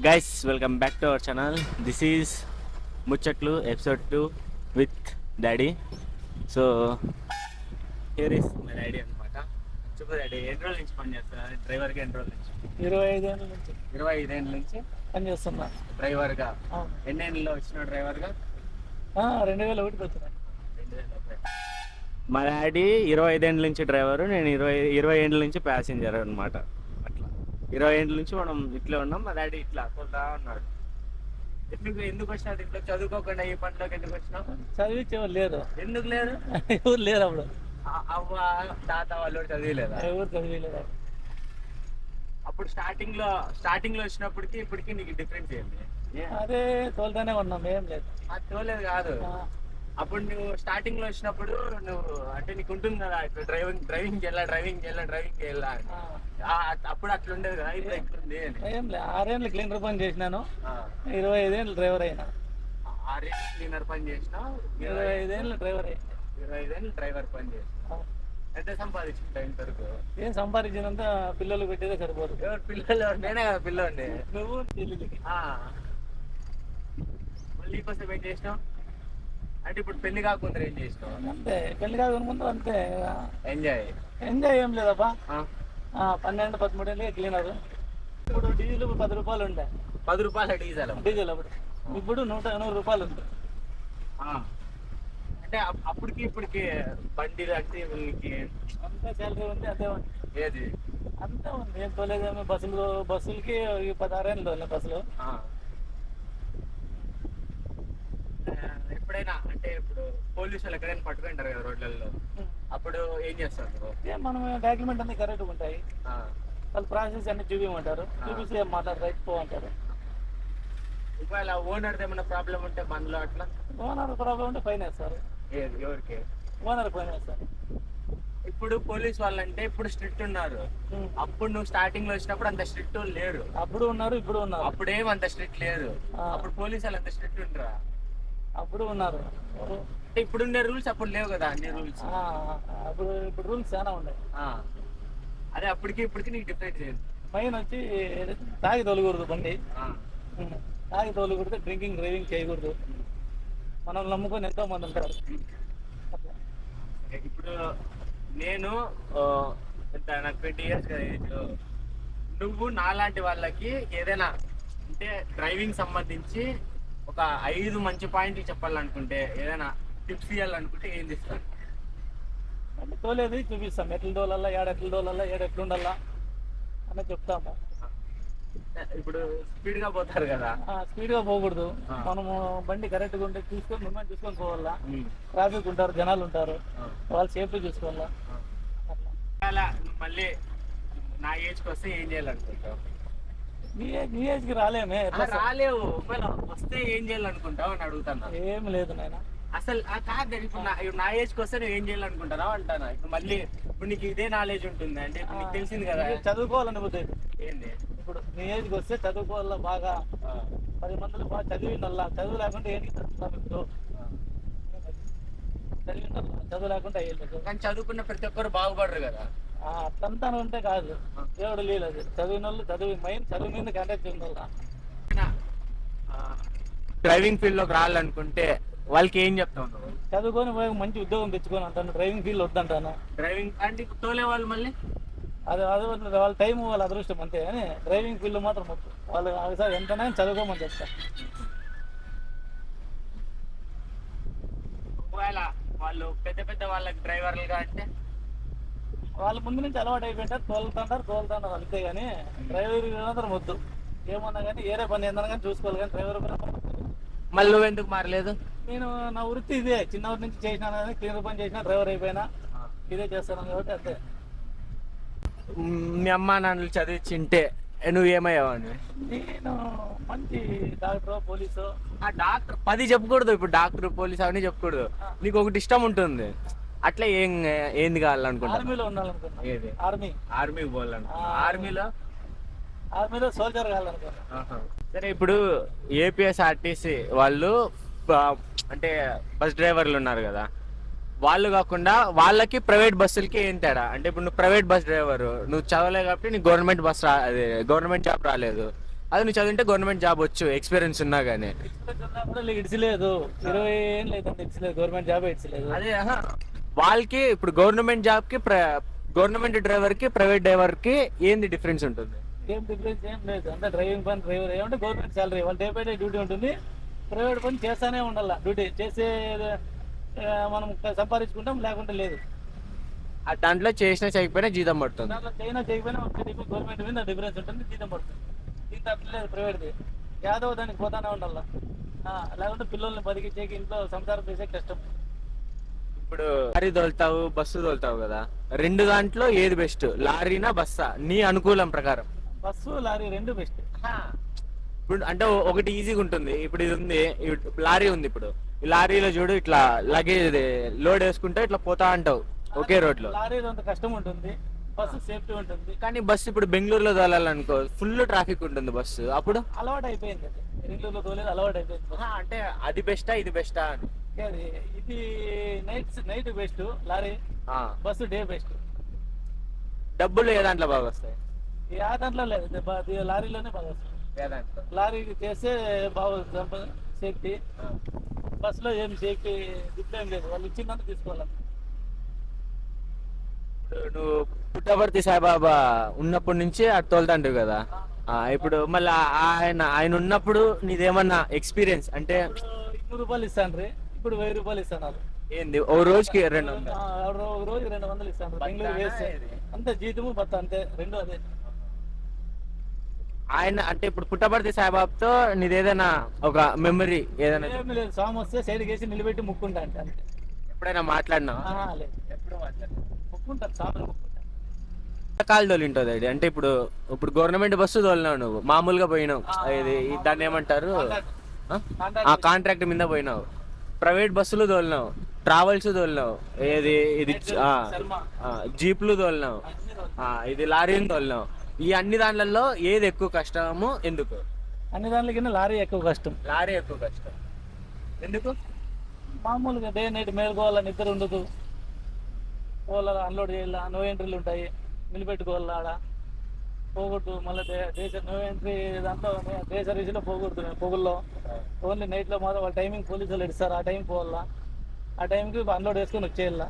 Guys, welcome back to our channel. This is Muchaklu episode 2 with Daddy. So here is my daddy అనమాట. చెప్పు daddy, ఎన్ని రోజుల నుంచి పని చేస్తున్నా డ్రైవర్గా? ఎన్ని రోజుల నుంచి? 25 ఏళ్ళ నుంచి 25 ఏళ్ళ నుంచి పని చేస్తున్నా. డ్రైవర్గా. అవును. ఎన్ని ఏళ్ళలో వచ్చిన డ్రైవర్గా? 2001 వచ్చిన. 2001. మా డాడీ 25 ఏళ్ళ నుంచి డ్రైవరు, నేను 20 ఏళ్ళ నుంచి ప్యాసింజర్ అనమాట. అట్లా 20 ఏళ్ళ నుంచి మనం ఇట్లా ఉన్నాం. మా డాడీ ఇట్లా కొడతా ఉన్నాడు. ఎందుకు వచ్చినాడు ఇట్లా? చదువుకోకుండా ఈ పనిలోకి ఎందుకు వచ్చినావు? చదివించేవాళ్ళు లేరు. ఎందుకు లేరు? ఎవరు లేరు అప్పుడు. అవ్వ తాత వాళ్ళు చదివలేదా? ఎవరు చదివలేరు. అప్పుడు స్టార్టింగ్ లో వచ్చినప్పటికి ఇప్పటికి నీకు డిఫరెన్స్ ఏంటి? అదే తోలుతానే ఉన్నాం, ఏం లేదు. అది తోలేదు కాదు. అప్పుడు నువ్వు స్టార్టింగ్ లో వచ్చినప్పుడు నువ్వు అంటే నీకు ఉంటుంది కదా ఇట్లా డ్రైవింగ్ చేయాలా అప్పుడు అట్లా ఉండేది కదా, ఇప్పుడు ఎట్లుంది? ఏం లేదు, 6 ఏళ్ళు క్లీనర్ పని చేసినాను. 25 ఏళ్ళు డ్రైవర్ అయినా. 6 ఏళ్ళు క్లీనర్ పని చేసినావు, 25 ఏళ్ళు డ్రైవర్ అయినా. 25 ఏళ్ళు డ్రైవర్ పని చేసినావు. ఎంత సంపాదించింది ఇంతవరకు? ఏం సంపాదించినంత పిల్లలు పెట్టేదే సరిపోదు. ఎవరు పిల్లలు? నేనే కదా పిల్లోండి. నువ్వు చెల్లికి మళ్ళీ కోసం ఏం చేసినావు? అంటే ఇప్పుడు పెళ్లి కాకుండా ఏం చేసినావు? అంతే, పెళ్లి కాకుండా ముందు అంతే ఎంజాయ్ ఏం లేదబ్బా. 12-13 ఏళ్ళే క్లీనర్. ఇప్పుడు డీజిల్ 10 రూపాయలు ఉండే. 10 రూపాయల డీజిల్ అప్పుడు. ఇప్పుడు 180 రూపాయలు ఉంది. అంటే అప్పటికి ఇప్పటికి బండి అంటే అంతే శాలరీ ఉంది, అంతే ఉంది. ఏది అంతే ఉంది, ఏం తోలేదేమో. బస్సులకి 16 ఏళ్ళు తోలే బస్సులు. ఎప్పుడైనా అంటే ఇప్పుడు పోలీసులు ఎక్కడైనా పట్టుకుంటారు కదా రోడ్లలో, అప్పుడు ఏం చేస్తారు? మనం డాక్యుమెంట్ అన్ని కరెక్ట్గా ఉంటాయి. వాళ్ళు ప్రాసెస్ అన్ని చూపించమంటారు, చూపిస్తే ఏం మాట్లాడరు, రైట్ పో అంటారు. ఒకవేళ ఓనర్ ఏమైనా ప్రాబ్లం ఉంటే బండ్లో అట్లా? ఓనర్ ప్రాబ్లం ఉంటే ఫైన్ వేస్తారు. ఎవరికి? ఓనర్ ఫైన్ వేస్తారు. ఇప్పుడు పోలీస్ వాళ్ళంటే ఇప్పుడు స్ట్రిక్ట్ ఉన్నారు. అప్పుడు నువ్వు స్టార్టింగ్ లో వచ్చినప్పుడు అంత స్ట్రిక్ట్ లేరు. అప్పుడు ఉన్నారు, ఇప్పుడు ఉన్నారు. అప్పుడేం అంత స్ట్రిక్ట్ లేరు. అప్పుడు పోలీసు వాళ్ళు అంత స్ట్రిక్ట్ ఉండరా? అప్పుడు ఉన్నారు. ఇప్పుడు ఉండే రూల్స్ అప్పుడు లేవు కదా, అన్ని రూల్స్. ఇప్పుడు రూల్స్ చాలా ఉన్నాయి. అదే అప్పటికి ఇప్పటికి నీకు డిఫరెన్స్ ఏంటి? మెయిన్ వచ్చి తాగి తోలకూడదు బండి. తాగి తోలకూడదు, డ్రైవింగ్ చేయకూడదు. మనం నమ్ముకొని ఎంతో మంది ఉంటారు. ఇప్పుడు నేను నాకు 20 years కదా ఏజ్. నువ్వు నాలాంటి వాళ్ళకి ఏదైనా అంటే డ్రైవింగ్ సంబంధించి ఒక 5 మంచి పాయింట్లు చెప్పాలనుకుంటే, ఏదైనా టిప్స్ ఇవ్వాలనుకుంటే ఏం చేస్తాను? అంటే తోలేది చూపిస్తాం, ఎట్ల తోలల్లా, ఎట్లుండాలా అని చెప్తాము. ఇప్పుడు స్పీడ్ గా పోతారు కదా, స్పీడ్ గా పోకూడదు. మనము బండి కరెక్ట్ గా ఉంటే చూసుకొని పోవాలా. ట్రాఫిక్ ఉంటారు, జనాలు ఉంటారు, వాళ్ళు సేఫ్టీ చూసుకోవాలా. అట్లా మళ్ళీ నా ఏజ్కి వస్తే ఏం చేయాలనుకుంటావు? నీ ఏజ్కి రాలేమే. రాలేవు, వస్తే ఏం చేయాలనుకుంటావు అని అడుగుతాను. ఏం లేదు నాయన, అసలు కాదు. ఇప్పుడు నా ఏజ్కి వస్తే నువ్వు ఏం చేయాలనుకుంటారా అంటానా. ఇప్పుడు మళ్ళీ ఇప్పుడు నీకు ఇదే నాలెడ్జ్ ఉంటుంది అంటే ఇప్పుడు నీకు తెలిసింది కదా, చదువుకోవాలని పోతే. ఏంది ఇప్పుడు నీ ఏజ్కి వస్తే చదువుకోవాలా, బాగా 10 మందిలో బాగా చదివిందల్లా. చదువు లేకుండా ఏంటి చదువుతాం? ఇప్పుడు చదువు లేకుండా అయ్యేది. కానీ చదువుకున్న ప్రతి ఒక్కరు బాగుపడరు కదా. అట్లంతా ఉంటే కాదు, దేవుడు లేదు. చదివిన వాళ్ళు చదువు మీద కాంటాక్ట్ ఉండాలి. డ్రైవింగ్ ఫీల్డ్ లోకి రావాలనుకుంటే వాళ్ళకి ఏం చెప్తావు నువ్వు? చదువుకొని మంచి ఉద్యోగం తెచ్చుకొని అంటాను. Driving field వద్దంటాను. డ్రైవింగ్ అంటే తోలే వాళ్ళు మళ్ళీ అది వాళ్ళ టైం, వాళ్ళ అదృష్టం అంతే. అని డ్రైవింగ్ ఫీల్డ్ మాత్రం వాళ్ళు ఒకసారి ఎంతైనా చదువుకోమని చెప్తారు. ఒకవేళ వాళ్ళు పెద్ద వాళ్ళకి డ్రైవర్లుగా అంటే వాళ్ళ ముందు నుంచి అలవాటు అయిపోయింటారు, తోలుతుంటారు అంతే. కానీ డ్రైవర్ మాత్రం వద్దు. ఏమన్నా కానీ ఏరే పని ఏందన్నా కానీ చూసుకోవాలి, కానీ డ్రైవర్ మళ్ళీ నువ్వు ఎందుకు మారలేదు? నేను నా వృత్తి ఇదే, చిన్నప్పటి నుంచి చేసినాను. కానీ క్లీనర్ పని చేసినా, డ్రైవర్ అయిపోయినా, ఇదే చేస్తాను కాబట్టి అంతే. మీ అమ్మ నాన్నలు చదివించింటే నువ్వు ఏమయ్యావని? నేను మంచి డాక్టర్, పోలీసు. డాక్టర్ 10 చెప్పకూడదు. ఇప్పుడు డాక్టర్, పోలీసు అవన్నీ చెప్పకూడదు. నీకు ఒకటి ఇష్టం ఉంటుంది, అట్లా ఏంది కావాలనుకుంటా? ఆర్మీలో ఉండాలనుకున్నా. ఏది? ఆర్మీకి పోవాలనుకున్నా. ఆర్మీలో సోల్జర్ కావాలనుకున్నా. సరే, ఇప్పుడు ఏపీఎస్ఆర్టీసీ వాళ్ళు అంటే బస్ డ్రైవర్లు ఉన్నారు కదా, వాళ్ళు కాకుండా వాళ్ళకి ప్రైవేట్ బస్సులకి ఏం తేడా? అంటే ఇప్పుడు నువ్వు ప్రైవేట్ బస్ డ్రైవర్, నువ్వు చదవలేదు కాబట్టి నీకు గవర్నమెంట్ జాబ్ రాలేదు. అది నువ్వు చదివింటే గవర్నమెంట్ జాబ్ వచ్చు, ఎక్స్పీరియన్స్ ఉన్నా కానీ. ఎక్స్పీరియన్స్ ఉన్నా కూడా ఇడిచలేదు, 20 ఏం లేదంటే ఇడిచలేదు, గవర్నమెంట్ జాబ్ ఇడిచలేదు. అదే వాళ్ళకి ఇప్పుడు గవర్నమెంట్ జాబ్కి గవర్నమెంట్ డ్రైవర్కి ప్రైవేట్ డ్రైవర్కి ఏంది డిఫరెన్స్ ఉంటుంది? ఏం డిఫరెన్స్ ఏం లేదు, అంటే డ్రైవింగ్ పని డ్రైవర్ ఏమంటే గవర్నమెంట్ శాలరీ, వాళ్ళు డే బై డే డ్యూటీ ఉంటుంది, ప్రైవేట్ పని చేస్తానే ఉండాలి, డ్యూటీ చేసే మనం సంపాదించుకుంటాం, లేకుంటే లేదు. దాంట్లో చేసినా చేయకపోయినా జీతం పడుతుంది. దాంట్లో చైనా చేయకపోయినా గవర్నమెంట్ మీద డిఫరెన్స్ ఉంటుంది, జీతం పడుతుంది. దీంతో అట్లా లేదు ప్రైవేట్ది, యాదవ దానికి పోతానే ఉండాల, లేకుంటే పిల్లల్ని బతికించేకి ఇంట్లో సంసారం చేసే కష్టం. ఇప్పుడు లారీ తోలుతావు, బస్సు తోలుతావు కదా, రెండు దాంట్లో ఏది బెస్ట్, లారీనా బస్సా నీ అనుకూలం ప్రకారం? బస్సు లారీ రెండు బెస్ట్. ఇప్పుడు అంటే ఒకటి ఈజీగా ఉంటుంది, ఇప్పుడు ఇది ఉంది, లారీ ఉంది, ఇప్పుడు ఈ లారీలో చూడు ఇట్లా లగేజ్ లోడ్ వేసుకుంటే ఇట్లా పోతా అంటావు ఒకే రోడ్ లో. లారీ అంత కష్టం ఉంటుంది, బస్సు సేఫ్టీ ఉంటుంది. కానీ బస్సు ఇప్పుడు బెంగళూరులో తోలాలనుకో ఫుల్ ట్రాఫిక్ ఉంటుంది బస్సు, అప్పుడు అలవాటు అయిపోయింది, బెంగళూరులో తోలేదు అలవాటు అయిపోయింది. అంటే అది బెస్టా ఇది బెస్టా అని? ఇది night best lorry, bus day best. డబ్బులు ఏ దాంట్లో బాగా వస్తాయి? ఆ దాంట్లో లేదు, లారీలోనే బాగా వస్తుంది. లారీ చేస్తే బాగా సేఫ్టీ, బస్సులో ఏం సేఫ్టీ దిప్పు ఏం లేదు, వాళ్ళు ఇచ్చిందంతా తీసుకోవాలి. నువ్వు పుట్టపర్తి సాయిబాబా ఉన్నప్పటి నుంచి అటు తోలుతాంటివి కదా, ఇప్పుడు మళ్ళీ ఆయన ఉన్నప్పుడు నీదేమన్నా ఎక్స్పీరియన్స్ అంటే? 200 రూపాయలు ఇస్తాను, ఇప్పుడు 1000 రూపాయలు ఇస్తాను. ఏంది ఓ రోజుకి 200? ఒక రోజు 200 ఇస్తాను, బెంగళూరు వేస్తే అంతే, జీతము బత్త అంతే, రెండు అదే. ఆయన అంటే ఇప్పుడు పుట్టపర్తి సాయిబాబాతో నీది ఏదైనా ఒక మెమరీ ఏదైనా? ఏమి లేదు, స్వామి వస్తే సైడ్ వేసి నిలబెట్టి ముక్కుంటా అంటే అంతే. ఎప్పుడైనా మాట్లాడినా? లేదు, ఎప్పుడు మాట్లాడు, ముక్కుంటాను, స్వామిని ముక్కుంటాను. కాలు తోలింటుంది అంటే ఇప్పుడు గవర్నమెంట్ బస్సు తోలినావు నువ్వు, మామూలుగా పోయినావు, ఇది దాన్ని ఏమంటారు, కాంట్రాక్ట్ మీద పోయినావు, ప్రైవేట్ బస్సులు తోలినావు, ట్రావెల్స్ తోలినావు, ఇది జీప్లు తోలినావు, ఇది లారీని తోలినావు. ఈ అన్ని దాంట్లో ఏది ఎక్కువ కష్టము, ఎందుకు? అన్ని దాంట్లో లారీ ఎక్కువ కష్టం. లారీ ఎక్కువ కష్టం ఎందుకు? మామూలుగా డే నైట్ మేలుకోవాలా, నిద్ర ఉండదు, పోవాలా, అన్లోడ్ చేయాలా, నో ఎంట్రీలు ఉంటాయి, నిలబెట్టుకోవాలా, ఆడ పోగొట్టు, మళ్ళీ నో ఎంట్రీ దాంట్లో డే సర్వీస్లో పోగొడుతుంది, పొగుల్లో ఓన్లీ నైట్లో మాత్రం వాళ్ళ టైమింగ్ పోలీసు వాళ్ళు ఇస్తారు, ఆ టైం పోవాలా, ఆ టైంకి అన్లోడ్ వేసుకొని వచ్చేయాలా.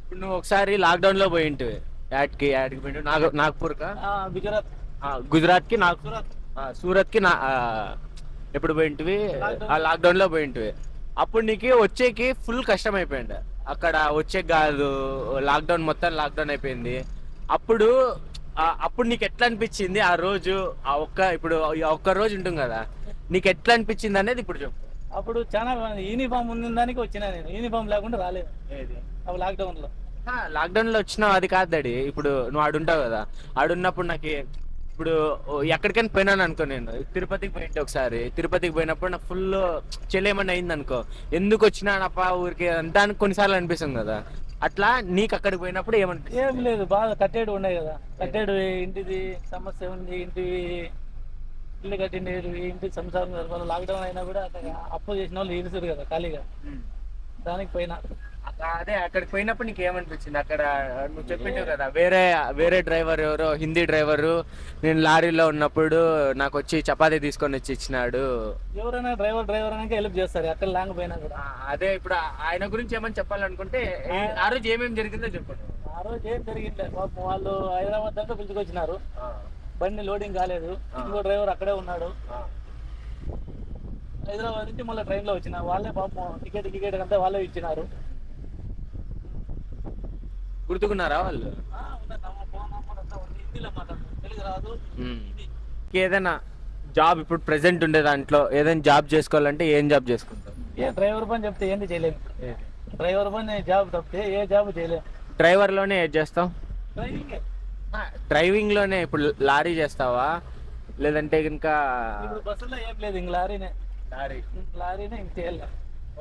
ఇప్పుడు నువ్వు ఒకసారి లాక్డౌన్లో పోయింటివి, యాడ్కి పోయింటు నాగ్పూర్కా, గుజరాత్కి, సూరత్కి ఎప్పుడు పోయింటివి? లాక్డౌన్లో పోయింటివి. అప్పుడు నీకు వచ్చేకి ఫుల్ కష్టం అయిపోయింది, అక్కడ వచ్చే కాదు, లాక్డౌన్ మొత్తం లాక్డౌన్ అయిపోయింది. అప్పుడు నీకు ఎట్లా అనిపించింది ఆ రోజు? ఇప్పుడు ఒక్క రోజు ఉంటుంది కదా, నీకు ఎట్లా అనిపించింది అనేది ఇప్పుడు చెప్పు. అప్పుడు చాలా యూనిఫామ్ ఉన్న దానికి వచ్చినా, నేను యూనిఫామ్ లేకుండా రాలేదు అప్పుడు లాక్డౌన్లో. లాక్డౌన్లో వచ్చినావు అది కాదు డాడీ, ఇప్పుడు నువ్వు ఆడుంటావు కదా, ఆడున్నప్పుడు నాకు ఇప్పుడు ఎక్కడికైనా పోయినాను అనుకో, నేను తిరుపతికి పోయింటే ఒకసారి, తిరుపతికి పోయినప్పుడు నాకు ఫుల్ చెల్లేమన్నా అయింది అనుకో, ఎందుకు వచ్చినానప్ప ఊరికి అంతా కొన్నిసార్లు అనిపిస్తుంది కదా, అట్లా నీకు అక్కడికి పోయినప్పుడు ఏమనిపిస్తుంది? ఏం లేదు, బాగా కట్టేడు ఉన్నాయి కదా, కట్టేడు ఇంటిది సమస్య ఉంది, ఇల్లు కట్టిండేది, ఇంటి సంసారం జరపాలి, లాక్డౌన్ అయినా కూడా అప్పు చేసిన వాళ్ళు ఇరుసురు కదా ఖాళీగా, దానికి పోయినా. అదే అక్కడికి పోయినప్పుడు నీకు ఏమనిపించింది? అక్కడ నువ్వు చెప్పింటావు కదా, వేరే డ్రైవర్ ఎవరో హిందీ డ్రైవరు నేను లారీలో ఉన్నప్పుడు నాకు వచ్చి చపాతీ తీసుకొని వచ్చి ఇచ్చినాడు. ఎవరైనా డ్రైవర్ అనక హెల్ప్ చేస్తారు అక్కడ లాంగ్ పోయినా కూడా. అదే ఇప్పుడు ఆయన గురించి ఏమని చెప్పాలనుకుంటే, ఆ రోజు ఏమేమి జరిగిందో చెప్పండి. ఆ రోజు ఏం జరిగింది, వాళ్ళు హైదరాబాద్ దాకా పిలుచుకొచ్చినారు, బండి లోడింగ్ కాలేదు, ఇంకో డ్రైవర్ అక్కడే ఉన్నాడు. హైదరాబాద్ నుంచి మళ్ళీ ట్రైన్లో వచ్చిన వాళ్ళే పాపం టికెట్ అంతా వాళ్ళే ఇచ్చినారు. గుర్తుకున్నారా వాళ్ళు? ఏదైనా జాబ్ ఇప్పుడు ప్రెసెంట్ ఉండే దాంట్లో ఏదైనా జాబ్ చేసుకోవాలంటే ఏం జాబ్ చేసుకుంటాం? డ్రైవర్ పని చెప్తే ఏంది చేయలేము, డ్రైవర్ పని జాబ్ తప్పితే ఏ జాబ్ చేయలేము. డ్రైవర్లోనే ఏది చేస్తాం? డ్రైవింగ్లోనే. ఇప్పుడు లారీ చేస్తావా, లేదంటే ఇంకా బస్సులో ఏం లేదు, ఇంక లారీనే ఇంక చేయాలి.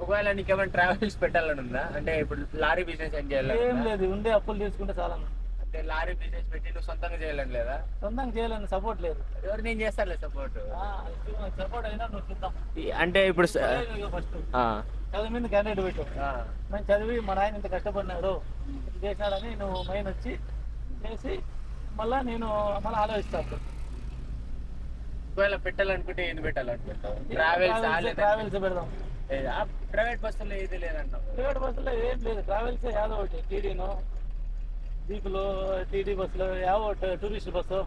ఒకవేళ నీకేమైనా ట్రావెల్స్ పెట్టాలని ఉందా? అంటే ఇప్పుడు లారీ బిజినెస్ ఏం చేయాలి? ఏం లేదు, ఉండే అప్పులు తీసుకుంటే చాలా. అంటే లారీ బిజినెస్ పెట్టి నువ్వు సొంతంగా చేయాలని లేదా? సొంతంగా చేయాలని సపోర్ట్ లేదు. ఎవరు నేను చేస్తానులే సపోర్ట్. సపోర్ట్ అయినా నువ్వు చూద్దాం. అంటే ఇప్పుడు ఫస్ట్ చదువు మీద క్యాండిడేట్ పెట్టు, మేము చదివి మా నాయన ఇంత కష్టపడినాడు చేసినాడని నువ్వు మైన్ వచ్చి చేసి మళ్ళీ ఆలోచిస్తాను. ఒకవేళ పెట్టాలనుకుంటే ఏంది పెట్టాలనుకుంటావు? ట్రావెల్స్ పెడదాం. ప్రైవేట్ బస్సులో ఏది లేదన్నావు. ప్రైవేట్ బస్సులో ఏం లేదు, ట్రావెల్స్ యాదో ఒకటి, టీడీనో దీపులో, టీడీ బస్సులో యాదో ఒకటి, టూరిస్ట్ బస్సు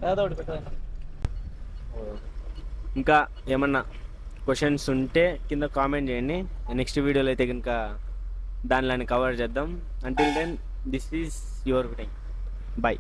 యాదో ఒకటి పెట్టాలి. ఇంకా ఏమన్నా క్వశ్చన్స్ ఉంటే కింద కామెంట్ చేయండి. నెక్స్ట్ వీడియోలో అయితే కనుక దానిలోని కవర్ చేద్దాం. Until then this is your time. By.